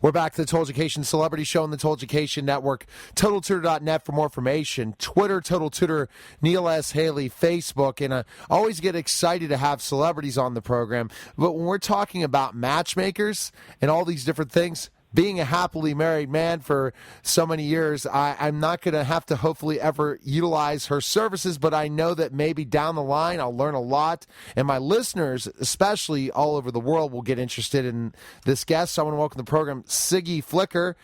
We're back to the Totaljucation Celebrity Show on the Totaljucation Network. TotalTutor.net for more information. Twitter, Total Tutor, Neil S. Haley, Facebook. And I always get excited to have celebrities on the program. But when we're talking about matchmakers and all these different things, being a happily married man for so many years, I'm not going to have to hopefully ever utilize her services, but I know that maybe down the line I'll learn a lot, and my listeners, especially all over the world, will get interested in this guest. So I want to welcome to the program Siggy Flicker.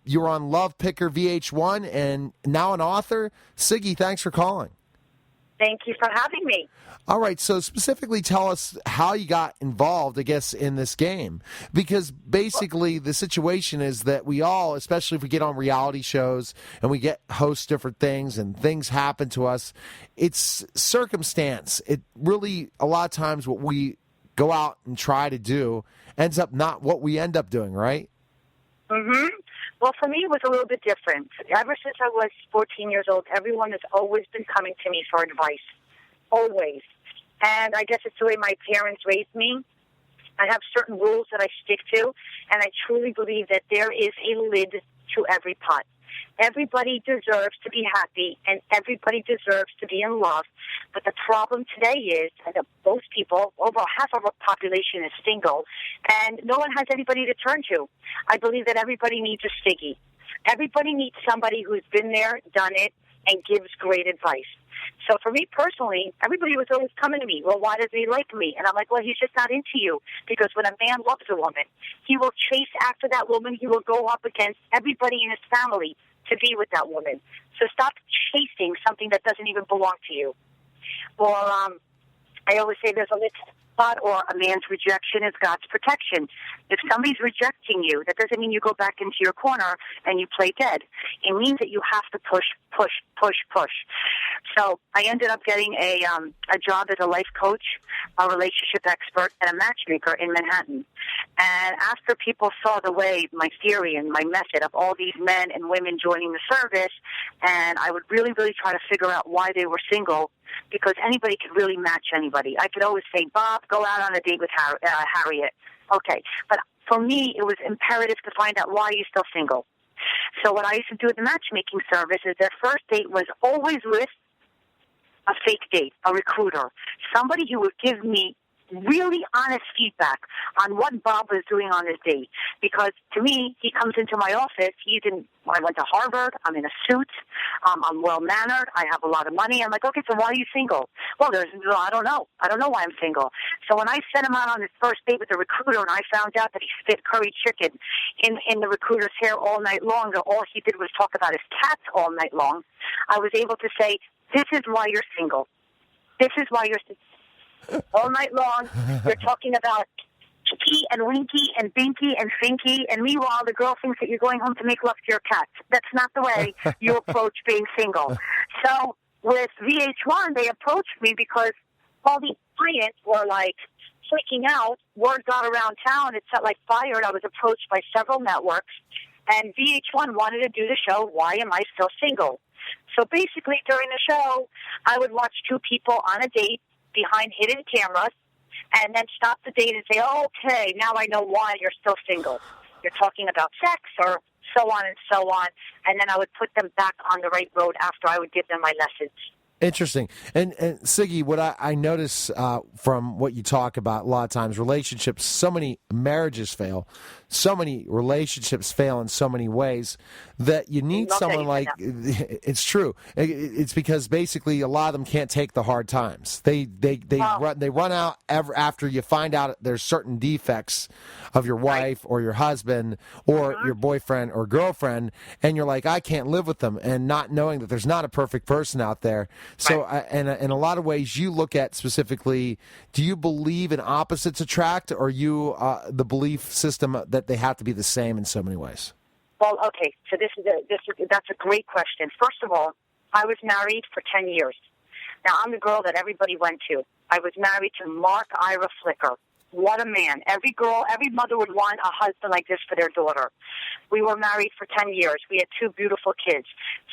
You were on Love Picker VH1 and now an author. Siggy, thanks for calling. Thank you for having me. All right, so specifically tell us how you got involved, I guess, in this game. Because basically the situation is that we all, especially if we get on reality shows and we get host different things and things happen to us, it's circumstance. It really, a lot of times what we go out and try to do ends up not what we end up doing, right? Mm-hmm. Well, for me, it was a little bit different. Ever since I was 14 years old, everyone has always been coming to me for advice. Always. And I guess it's the way my parents raised me. I have certain rules that I stick to, and I truly believe that there is a lid to every pot. Everybody deserves to be happy, and everybody deserves to be in love. But the problem today is that most people, over half of our population is single, and no one has anybody to turn to. I believe that everybody needs a Siggy. Everybody needs somebody who's been there, done it, and gives great advice. So for me personally, everybody was always coming to me, well, why does he like me? And I'm like, well, he's just not into you. Because when a man loves a woman, he will chase after that woman. He will go up against everybody in his family to be with that woman. So stop chasing something that doesn't even belong to you. Or I always say there's a lit spot, or a man's rejection is God's protection. If somebody's rejecting you, that doesn't mean you go back into your corner and you play dead. It means that you have to push, push, push, push. So I ended up getting a job as a life coach, a relationship expert, and a matchmaker in Manhattan. And after people saw the way, my theory and my method of all these men and women joining the service, and I would really, really try to figure out why they were single, because anybody could really match anybody. I could always say, Bob, go out on a date with Harriet. Okay. But for me, it was imperative to find out why you're still single. So what I used to do at the matchmaking service is their first date was always with a fake date, a recruiter, somebody who would give me really honest feedback on what Bob was doing on his date. Because to me, he comes into my office, I went to Harvard, I'm in a suit, I'm well-mannered, I have a lot of money. I'm like, okay, so why are you single? Well, I don't know. I don't know why I'm single. So when I sent him out on his first date with the recruiter and I found out that he spit curry chicken in the recruiter's hair all night long, and all he did was talk about his cats all night long, I was able to say, this is why you're single. This is why you're single. All night long, you're talking about Chicky and Winky and Binky and Finky, and meanwhile, the girl thinks that you're going home to make love to your cats. That's not the way you approach being single. So with VH1, they approached me because all the clients were like freaking out. Word got around town. It set like fire. I was approached by several networks, and VH1 wanted to do the show, Why Am I Still Single? So basically, during the show, I would watch two people on a date behind hidden cameras, and then stop the date and say, okay, now I know why you're still single. You're talking about sex, or so on and so on. And then I would put them back on the right road after I would give them my lessons. Interesting. And Siggy, what I notice from what you talk about a lot of times, relationships, so many marriages fail, so many relationships fail in so many ways that you need someone like, it's true. It's because basically a lot of them can't take the hard times. They run out after you find out there's certain defects of your wife or your husband or your boyfriend or girlfriend, and you're like, I can't live with them, and not knowing that there's not a perfect person out there. So, in a lot of ways, you look at specifically, do you believe in opposites attract, or you the belief system that they have to be the same in so many ways? Well, okay, so that's a great question. First of all, I was married for 10 years. Now, I'm the girl that everybody went to. I was married to Mark Ira Flicker. What a man. Every mother would want a husband like this for their daughter. We were married for 10 years. We had two beautiful kids.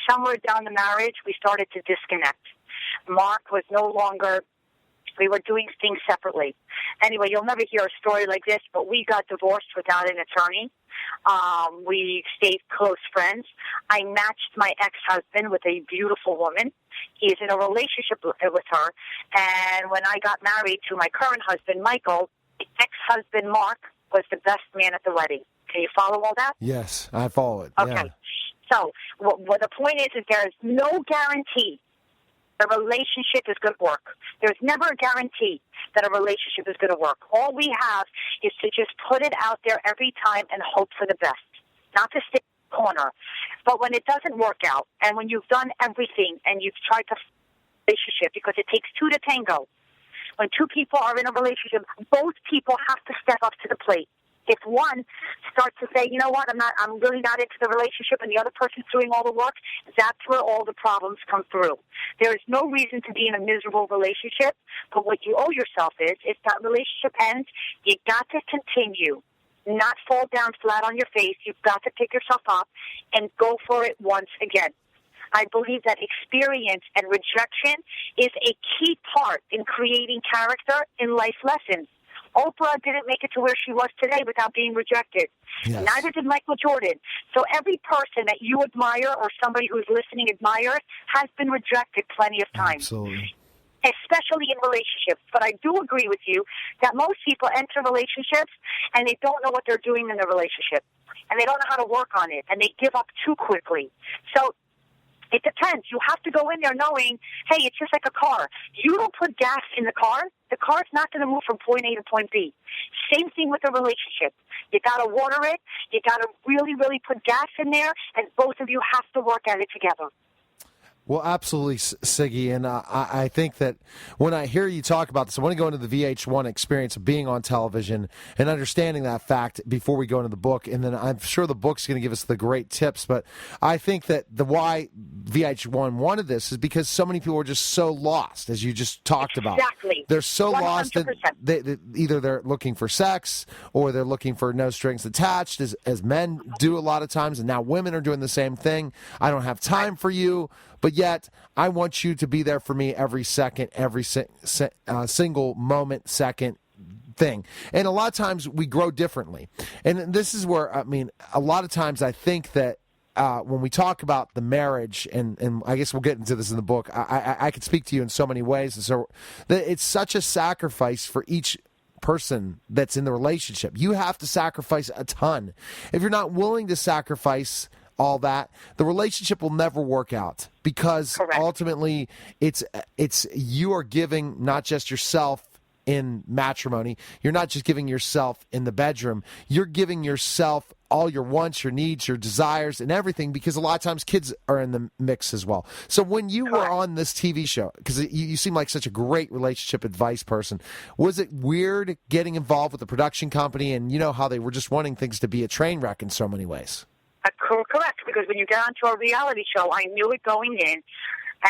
Somewhere down the marriage, we started to disconnect. Mark was no longer, we were doing things separately. Anyway, you'll never hear a story like this, but we got divorced without an attorney. We stayed close friends. I matched my ex-husband with a beautiful woman. He is in a relationship with her. And when I got married to my current husband, Michael, the ex-husband, Mark, was the best man at the wedding. Can you follow all that? Yes, I follow it. Okay. Yeah. So what the point is there is no guarantee the relationship is going to work. There's never a guarantee that a relationship is going to work. All we have is to just put it out there every time and hope for the best, not to stick in the corner. But when it doesn't work out, and when you've done everything and you've tried to relationship, because it takes two to tango. When two people are in a relationship, both people have to step up to the plate. If one starts to say, you know what, I'm really not into the relationship, and the other person's doing all the work, that's where all the problems come through. There is no reason to be in a miserable relationship, but what you owe yourself is, if that relationship ends, you got to continue, not fall down flat on your face. You've got to pick yourself up and go for it once again. I believe that experience and rejection is a key part in creating character in life lessons. Oprah didn't make it to where she was today without being rejected. Yes. Neither did Michael Jordan. So every person that you admire or somebody who's listening admires has been rejected plenty of times. Absolutely. Especially in relationships. But I do agree with you that most people enter relationships and they don't know what they're doing in the relationship. And they don't know how to work on it. And they give up too quickly. So it depends. You have to go in there knowing, hey, it's just like a car. You don't put gas in the car's not going to move from point A to point B. Same thing with a relationship. You got to water it. You got to really, really put gas in there, and both of you have to work at it together. Well, absolutely, Siggy, and I think that when I hear you talk about this, I want to go into the VH1 experience of being on television and understanding that fact before we go into the book, and then I'm sure the book's going to give us the great tips, but I think that the why VH1 wanted this is because so many people are just so lost, as you just talked about. Exactly. They're so 100%. lost that either they're looking for sex or they're looking for no strings attached, as men do a lot of times, and now women are doing the same thing. I don't have time for you. But yet, I want you to be there for me every second, every single moment, second thing. And a lot of times we grow differently. And this is where, a lot of times I think that when we talk about the marriage, and I guess we'll get into this in the book, I could speak to you in so many ways. And so it's such a sacrifice for each person that's in the relationship. You have to sacrifice a ton. If you're not willing to sacrifice all that, the relationship will never work out, because Correct. Ultimately it's you are giving not just yourself in matrimony, you're not just giving yourself in the bedroom, you're giving yourself all your wants, your needs, your desires, and everything, because a lot of times kids are in the mix as well. So when you were on this TV show, because you seem like such a great relationship advice person, was it weird getting involved with the production company, and you know how they were just wanting things to be a train wreck in so many ways? Correct, because when you get onto a reality show, I knew it going in,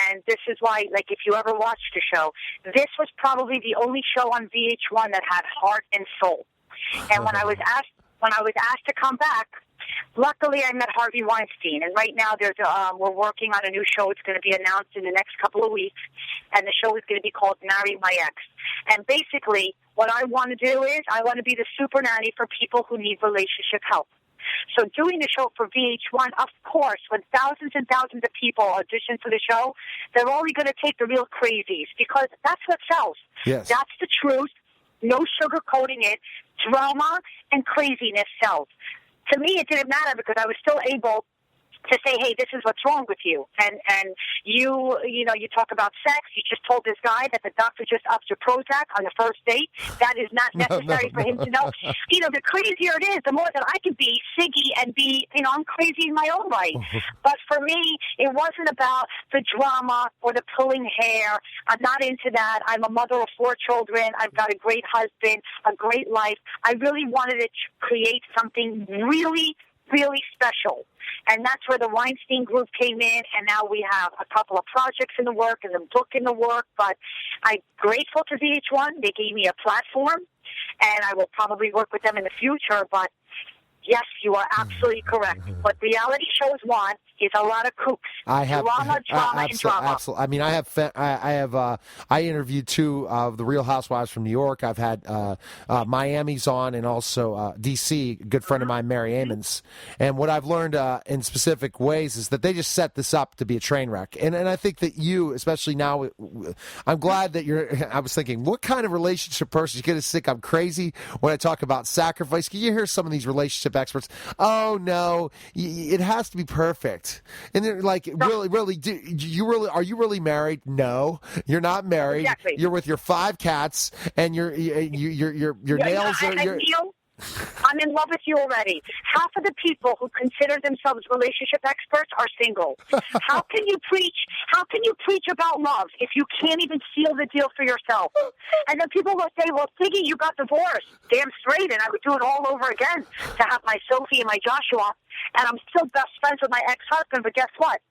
and this is why, like, if you ever watched the show, this was probably the only show on VH1 that had heart and soul. And when I was asked to come back, luckily I met Harvey Weinstein, and right now we're working on a new show. It's going to be announced in the next couple of weeks, and the show is going to be called Marry My Ex. And basically, what I want to do is I want to be the super nanny for people who need relationship help. So doing the show for VH1, of course, when thousands and thousands of people audition for the show, they're only going to take the real crazies, because that's what sells. Yes. That's the truth. No sugarcoating it. Drama and craziness sells. To me, it didn't matter, because I was still able to say, hey, this is what's wrong with you. And you talk about sex. You just told this guy that the doctor just upped your Prozac on the first date. That is not necessary for him to know. The crazier it is, the more that I can be Siggy and be, I'm crazy in my own right. But for me, it wasn't about the drama or the pulling hair. I'm not into that. I'm a mother of 4 children. I've got a great husband, a great life. I really wanted to create something really, really special. And that's where the Weinstein Group came in, and now we have a couple of projects in the work and a book in the work. But I'm grateful to VH1. They gave me a platform, and I will probably work with them in the future. But, Yes, you are absolutely correct. What reality shows want is a lot of kooks. Drama, and drama. Absolutely. I mean, I interviewed two of the Real Housewives from New York. I've had Miami's on, and also D.C., a good friend of mine, Mary Amons. And what I've learned in specific ways is that they just set this up to be a train wreck. And I think that you, especially now, I'm glad that I was thinking, what kind of relationship person is going to think I'm crazy when I talk about sacrifice? Can you hear some of these relationship experts? Oh, no, it has to be perfect. And they're like, really, are you really married? No, you're not married. Exactly. You're with your 5 cats, and your nails are. I'm in love with you already. Half of the people who consider themselves relationship experts are single. How can you preach about love if you can't even seal the deal for yourself? And then people will say, well, Siggy, you got divorced. Damn straight, and I would do it all over again to have my Sophie and my Joshua. And I'm still best friends with my ex-husband, but guess what?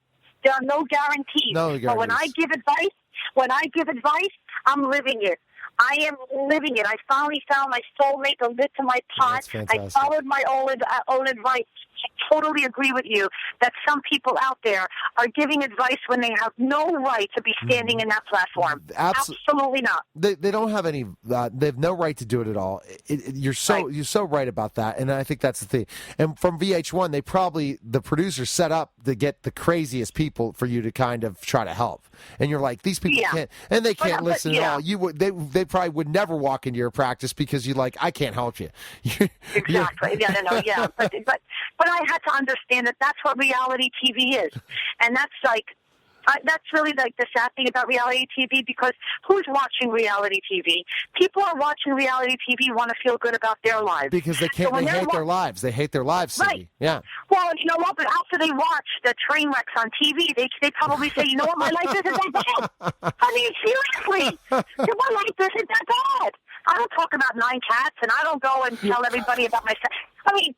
There are no guarantees. But when I give advice, I'm living it. I am living it. I finally found my soulmate, the lid to my pot. I followed my own advice. I totally agree with you that some people out there are giving advice when they have no right to be standing in that platform. Absolutely not. They don't have any. They have no right to do it at all. You're so right about that, and I think that's the thing. And from VH1, the producers set up to get the craziest people for you to kind of try to help. And you're like, these people can't, and they can't listen at all. They probably would never walk into your practice because you're like, I can't help you. Exactly. Yeah. But I had to understand that that's what reality TV is, and that's really like the sad thing about reality TV, because who's watching reality TV? People are watching reality TV want to feel good about their lives. Because they can't. They hate their lives. They hate their lives, right? Siggy. Yeah. Well, you know what? But after they watch the train wrecks on TV, they probably say, you know what? My life isn't that bad. I mean, seriously, my life isn't that bad. I don't talk about 9 cats, and I don't go and tell everybody about myself. I mean,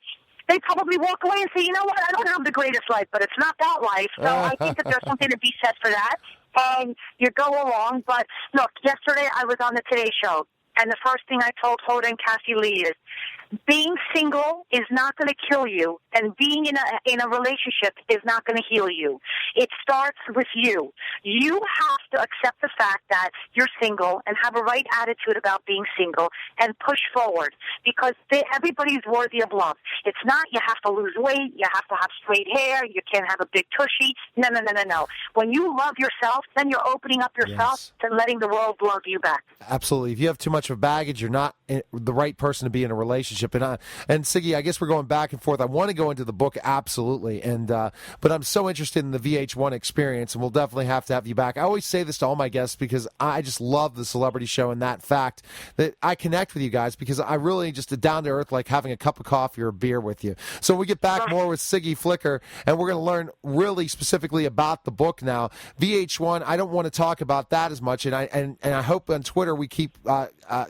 they probably walk away and say, you know what, I don't have the greatest life, but it's not that life. So I think that there's something to be said for that. And you go along. But look, yesterday I was on the Today Show, and the first thing I told Hoda and Cassie Lee is, being single is not going to kill you, and being in a relationship is not going to heal you. It starts with you. You have to accept the fact that you're single and have a right attitude about being single and push forward, because everybody's worthy of love. It's not you have to lose weight, you have to have straight hair, you can't have a big tushy. No. When you love yourself, then you're opening up yourself to letting the world love you back. Absolutely. If you have too much of baggage, you're not the right person to be in a relationship. And Siggy, I guess we're going back and forth. I want to go into the book, absolutely, but I'm so interested in the VH1 experience, and we'll definitely have to have you back. I always say this to all my guests because I just love the celebrity show, and that fact that I connect with you guys because I really just down to earth, like having a cup of coffee or a beer with you. So we get back more with Siggy Flicker, and we're going to learn really specifically about the book now. VH1, I don't want to talk about that as much, and I hope on Twitter we keep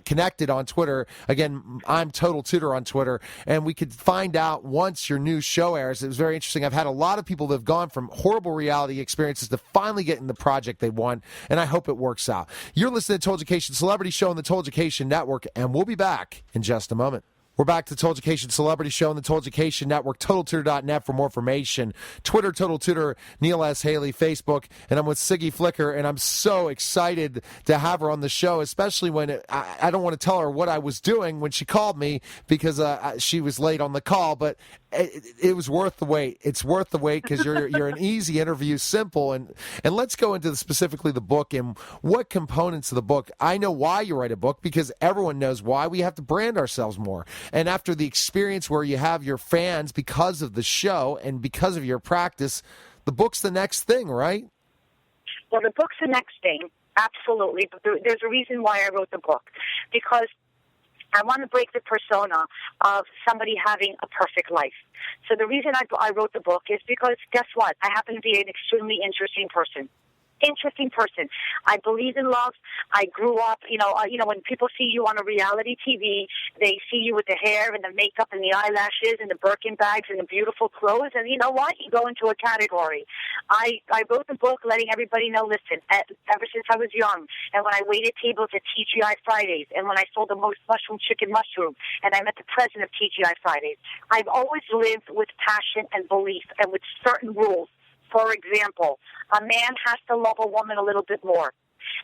connected on Twitter. Again, I'm Total Tutor on Twitter, and we could find out once your new show airs. It was very interesting. I've had a lot of people that have gone from horrible reality experiences to finally getting the project they want, and I hope it works out. You're listening to Toldjucation Celebrity Show on the Toldjucation Network, and we'll be back in just a moment. We're back to Toldjucation Celebrity Show on the Toldjucation Network, TotalTutor.net for more information. Twitter, Total Tutor, Neil S. Haley, Facebook, and I'm with Siggy Flicker, and I'm so excited to have her on the show, especially when I don't want to tell her what I was doing when she called me because she was late on the call, but it was worth the wait. It's worth the wait because you're an easy interview, simple, and let's go into specifically the book and what components of the book. I know why you write a book because everyone knows why. We have to brand ourselves more. And after the experience where you have your fans because of the show and because of your practice, the book's the next thing, right? Well, the book's the next thing, absolutely. But there's a reason why I wrote the book, because I want to break the persona of somebody having a perfect life. So the reason I wrote the book is because, guess what? I happen to be an extremely interesting person. interesting person. I believe in love. I grew up, when people see you on a reality TV, they see you with the hair and the makeup and the eyelashes and the Birkin bags and the beautiful clothes. And you know what? You go into a category. I wrote the book letting everybody know, listen, ever since I was young, and when I waited tables at TGI Fridays, and when I sold the most chicken mushroom, and I met the president of TGI Fridays, I've always lived with passion and belief and with certain rules. For example, a man has to love a woman a little bit more.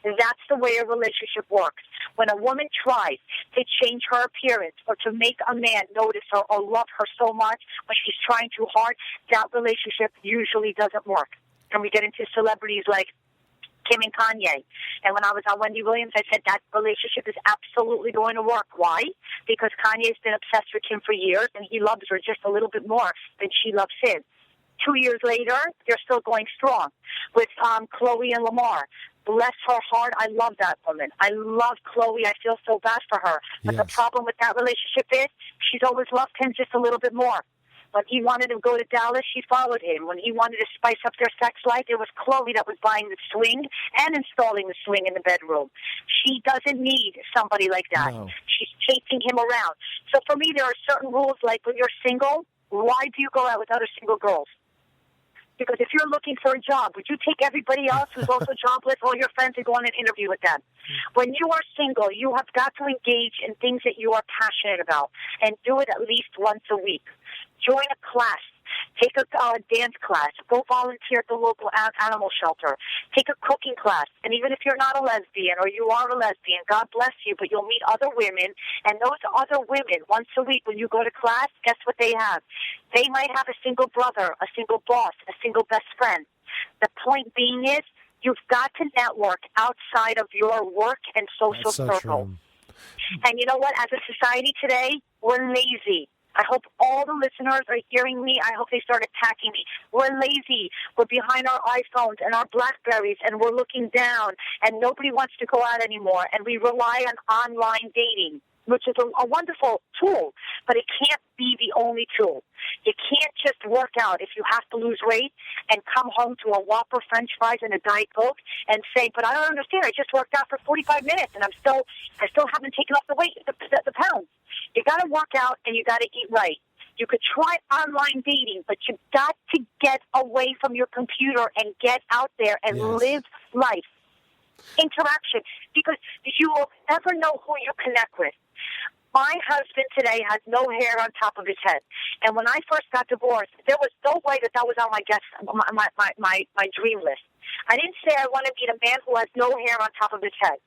That's the way a relationship works. When a woman tries to change her appearance or to make a man notice her or love her so much when she's trying too hard, that relationship usually doesn't work. And we get into celebrities like Kim and Kanye. And when I was on Wendy Williams, I said that relationship is absolutely going to work. Why? Because Kanye's been obsessed with Kim for years, and he loves her just a little bit more than she loves him. 2 years later, they're still going strong. With Chloe and Lamar. Bless her heart, I love that woman. I love Chloe. I feel so bad for her. But the problem with that relationship is she's always loved him just a little bit more. When he wanted to go to Dallas, she followed him. When he wanted to spice up their sex life, it was Chloe that was buying the swing and installing the swing in the bedroom. She doesn't need somebody like that. No. She's chasing him around. So for me, there are certain rules, like when you're single, why do you go out with other single girls? Because if you're looking for a job, would you take everybody else who's also jobless, all your friends, and go on an interview with them? When you are single, you have got to engage in things that you are passionate about and do it at least once a week. Join a class. Take a dance class. Go volunteer at the local animal shelter. Take a cooking class. And even if you're not a lesbian or you are a lesbian, God bless you, but you'll meet other women. And those other women, once a week when you go to class, guess what they have? They might have a single brother, a single boss, a single best friend. The point being is you've got to network outside of your work and social circle. And you know what? As a society today, we're lazy. I hope all the listeners are hearing me. I hope they start attacking me. We're lazy. We're behind our iPhones and our BlackBerries, and we're looking down, and nobody wants to go out anymore. And we rely on online dating, which is a wonderful tool, but it can't be the only tool. You can't just work out if you have to lose weight and come home to a Whopper French fries and a Diet Coke and say, but I don't understand. I just worked out for 45 minutes, and I still haven't taken off the weight, the pounds. You got to work out, and you got to eat right. You could try online dating, but you've got to get away from your computer and get out there and live life. Interaction, because you will never know who you connect with. My husband today has no hair on top of his head, and when I first got divorced, there was no way that was on my dream list. I didn't say I want to meet a man who has no hair on top of his head.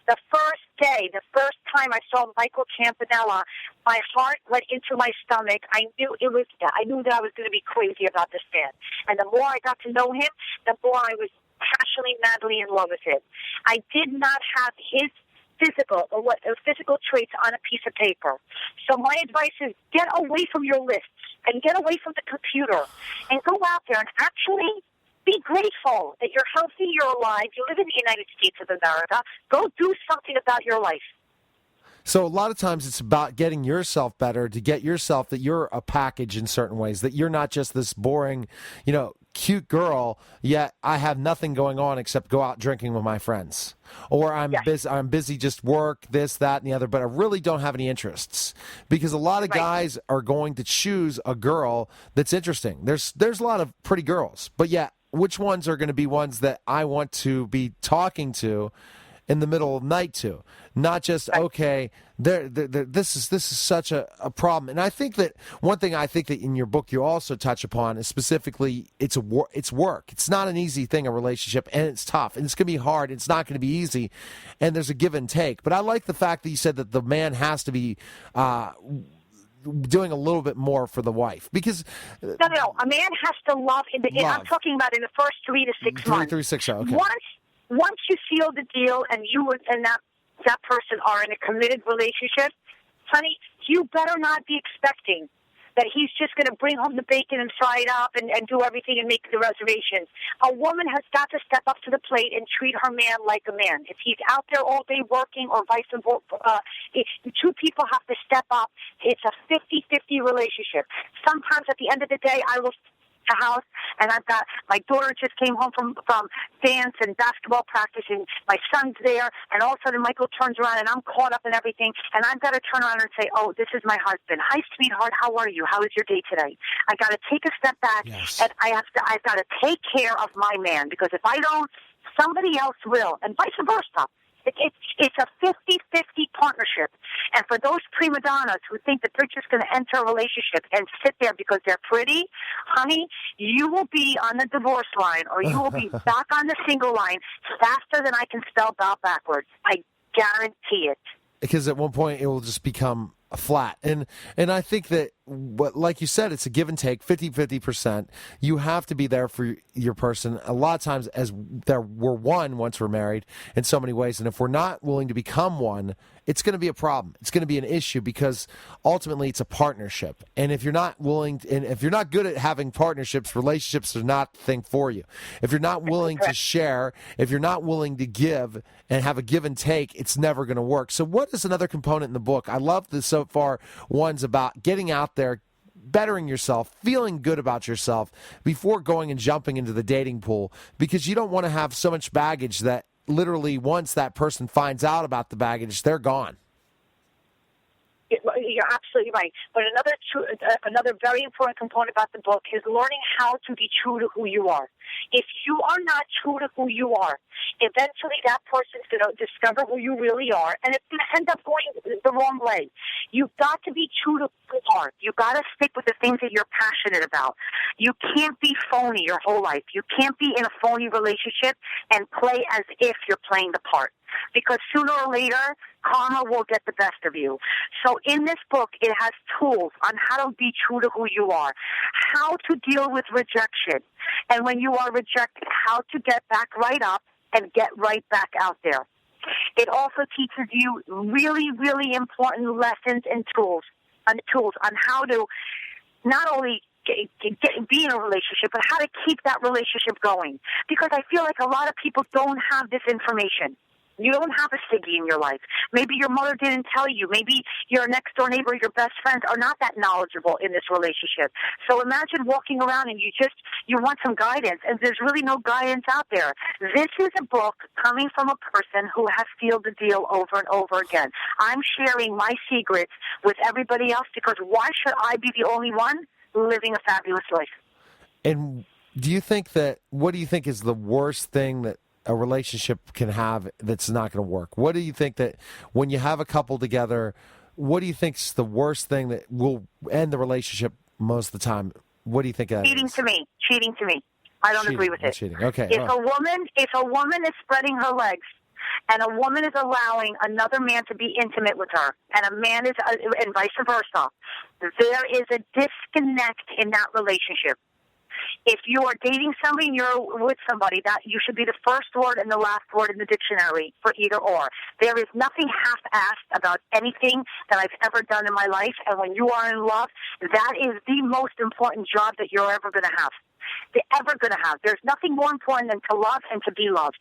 The first time I saw Michael Campanella, my heart went into my stomach. I knew that I was going to be crazy about this man. And the more I got to know him, the more I was passionately, madly in love with him. I did not have his physical traits on a piece of paper. So my advice is get away from your lists and get away from the computer and go out there and actually be grateful that you're healthy, you're alive, you live in the United States of America. Go do something about your life. So a lot of times it's about getting yourself better, to get yourself that you're a package in certain ways, that you're not just this boring, cute girl, yet I have nothing going on except go out drinking with my friends. Or I'm busy just work, this, that, and the other, but I really don't have any interests. Because a lot of guys are going to choose a girl that's interesting. There's a lot of pretty girls, but yet which ones are going to be ones that I want to be talking to in the middle of the night to? Not just, okay, this is such a problem. And I think that one thing I think that in your book you also touch upon is specifically it's work. It's not an easy thing, a relationship, and it's tough, and it's going to be hard. It's not going to be easy, and there's a give and take. But I like the fact that you said that the man has to be doing a little bit more for the wife, because no, a man has to love. I'm talking about in the first 3 to 6 months. 3 to 6 months. Okay. Once you seal the deal and you and that person are in a committed relationship, honey, you better not be expecting that he's just going to bring home the bacon and fry it up and do everything and make the reservations. A woman has got to step up to the plate and treat her man like a man. If he's out there all day working or vice versa, two people have to step up. It's a 50-50 relationship. Sometimes at the end of the day, I will the house, and I've got my daughter just came home from dance and basketball practice, and my son's there, and all of a sudden Michael turns around, and I'm caught up in everything, and I've got to turn around and say, oh, this is my husband. Hi, sweetheart, how are you? How was your day today? I got to take a step back, and I've got to take care of my man, because if I don't, somebody else will, and vice versa. It's a 50-50 partnership. And for those prima donnas who think that they're just going to enter a relationship and sit there because they're pretty, honey, you will be on the divorce line, or you will be back on the single line faster than I can spell out backwards. I guarantee it. Because at one point it will just become flat. And I think that, like you said, it's a give and take, 50%. You have to be there for your person. A lot of times, as we're one once we're married in so many ways, and if we're not willing to become one, it's going to be a problem. It's going to be an issue, because ultimately it's a partnership. And if you're not willing, and if you're not good at having partnerships, relationships are not the thing for you. If you're not willing to share, if you're not willing to give and have a give and take, it's never going to work. So what is another component in the book? I love the so far ones about getting out there, bettering yourself, feeling good about yourself before going and jumping into the dating pool, because you don't want to have so much baggage that literally once that person finds out about the baggage, they're gone. You're absolutely right. But another very important component about the book is learning how to be true to who you are. If you are not true to who you are, eventually that person's going to discover who you really are, and it's going to end up going the wrong way. You've got to be true to who you are. You've got to stick with the things that you're passionate about. You can't be phony your whole life. You can't be in a phony relationship and play as if you're playing the part, because sooner or later, karma will get the best of you. So in this book, it has tools on how to be true to who you are, how to deal with rejection, and when you are rejected, how to get back right up and get right back out there. It also teaches you really, really important lessons and tools on how to not only be in a relationship, but how to keep that relationship going. Because I feel like a lot of people don't have this information. You don't have a Siggy in your life. Maybe your mother didn't tell you. Maybe your next-door neighbor, your best friends are not that knowledgeable in this relationship. So imagine walking around and you want some guidance, and there's really no guidance out there. This is a book coming from a person who has sealed the deal over and over again. I'm sharing my secrets with everybody else, because why should I be the only one living a fabulous life? And what do you think is the worst thing that a relationship can have that's not going to work? What do you think that when you have a couple together, what do you think is the worst thing that will end the relationship most of the time? What do you think that Cheating is? to me. I don't agree with it. Cheating. Okay. If a woman is spreading her legs, and a woman is allowing another man to be intimate with her, and a man is, and vice versa, there is a disconnect in that relationship. If you are dating somebody and you're with somebody, that you should be the first word and the last word in the dictionary for either or. There is nothing half-assed about anything that I've ever done in my life, and when you are in love, that is the most important job that you're ever going to have. There's nothing more important than to love and to be loved.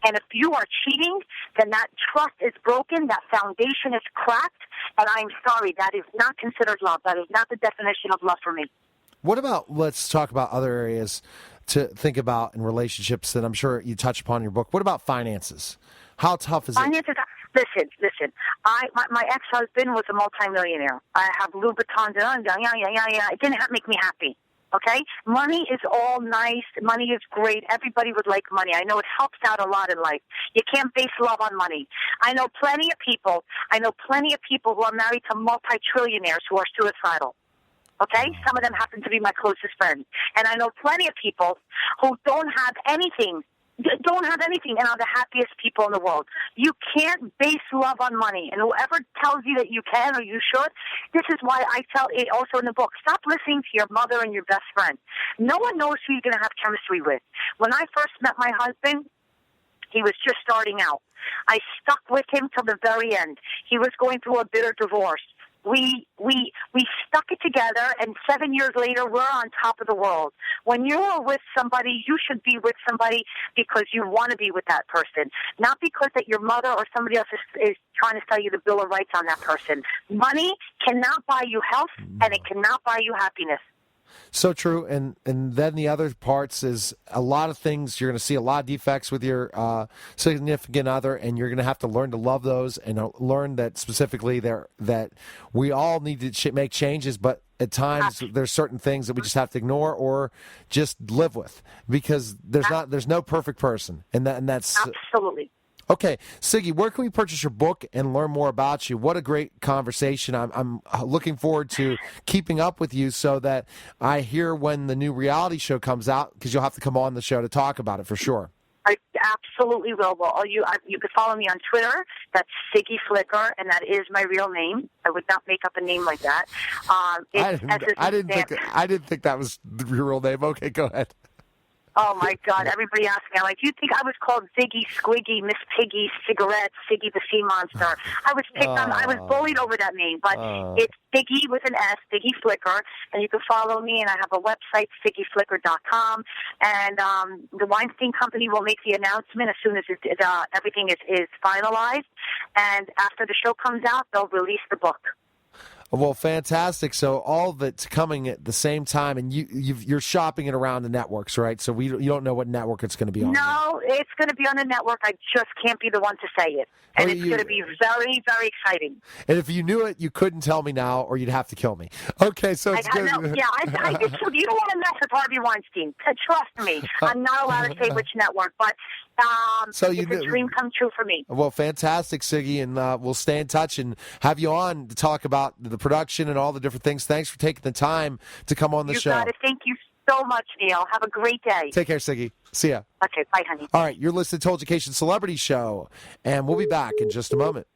And if you are cheating, then that trust is broken, that foundation is cracked, and I'm sorry, that is not considered love. That is not the definition of love for me. What about, let's talk about other areas to think about in relationships that I'm sure you touch upon in your book. What about finances? How tough is finances? Listen. My ex-husband was a multimillionaire. I have Louboutins and It didn't make me happy. Okay? Money is all nice. Money is great. Everybody would like money. I know it helps out a lot in life. You can't base love on money. I know plenty of people who are married to multi-trillionaires who are suicidal. Okay? Some of them happen to be my closest friends. And I know plenty of people who don't have anything and are the happiest people in the world. You can't base love on money. And whoever tells you that you can or you should, this is why I tell it also in the book, stop listening to your mother and your best friend. No one knows who you're going to have chemistry with. When I first met my husband, he was just starting out. I stuck with him till the very end. He was going through a bitter divorce. We stuck it together, and 7 years later, we're on top of the world. When you're with somebody, you should be with somebody because you want to be with that person, not because that your mother or somebody else is trying to sell you the bill of rights on that person. Money cannot buy you health, and it cannot buy you happiness. So true, and then the other parts is a lot of things. You're going to see a lot of defects with your significant other, and you're going to have to learn to love those and learn that specifically that we all need to make changes, but at times there's certain things that we just have to ignore or just live with because there's no perfect person, and that's absolutely. Okay, Siggy, where can we purchase your book and learn more about you? What a great conversation. I'm looking forward to keeping up with you so that I hear when the new reality show comes out, because you'll have to come on the show to talk about it for sure. I absolutely will. Well, you could follow me on Twitter. That's Siggy Flicker, and that is my real name. I would not make up a name like that. I didn't think that was your real name. Okay, go ahead. Oh, my God. Everybody asks me, like, you think I was called Ziggy, Squiggy, Miss Piggy, Cigarette, Siggy the Sea Monster? I was picked on, I was bullied over that name, but it's Siggy with an S, Siggy Flicker, and you can follow me, and I have a website, SiggyFlicker.com, and the Weinstein Company will make the announcement as soon as everything is finalized, and after the show comes out, they'll release the book. Well, fantastic. So all of it's coming at the same time, and you're shopping it around the networks, right? So you don't know what network it's going to be on. No, it's going to be on the network. I just can't be the one to say it. And it's going to be very, very exciting. And if you knew it, you couldn't tell me now, or you'd have to kill me. Okay, so it's good. I just, you don't want to mess with Harvey Weinstein. Trust me. I'm not allowed to say which network, but it's a dream come true for me. Well, fantastic, Siggy, and we'll stay in touch and have you on to talk about the production and all the different things. Thanks for taking the time to come on the show. You got it. Thank you so much, Neil. Have a great day. Take care, Siggy. See ya. Okay, bye, honey. All right, you're listening to Education Celebrity Show, and we'll be back in just a moment.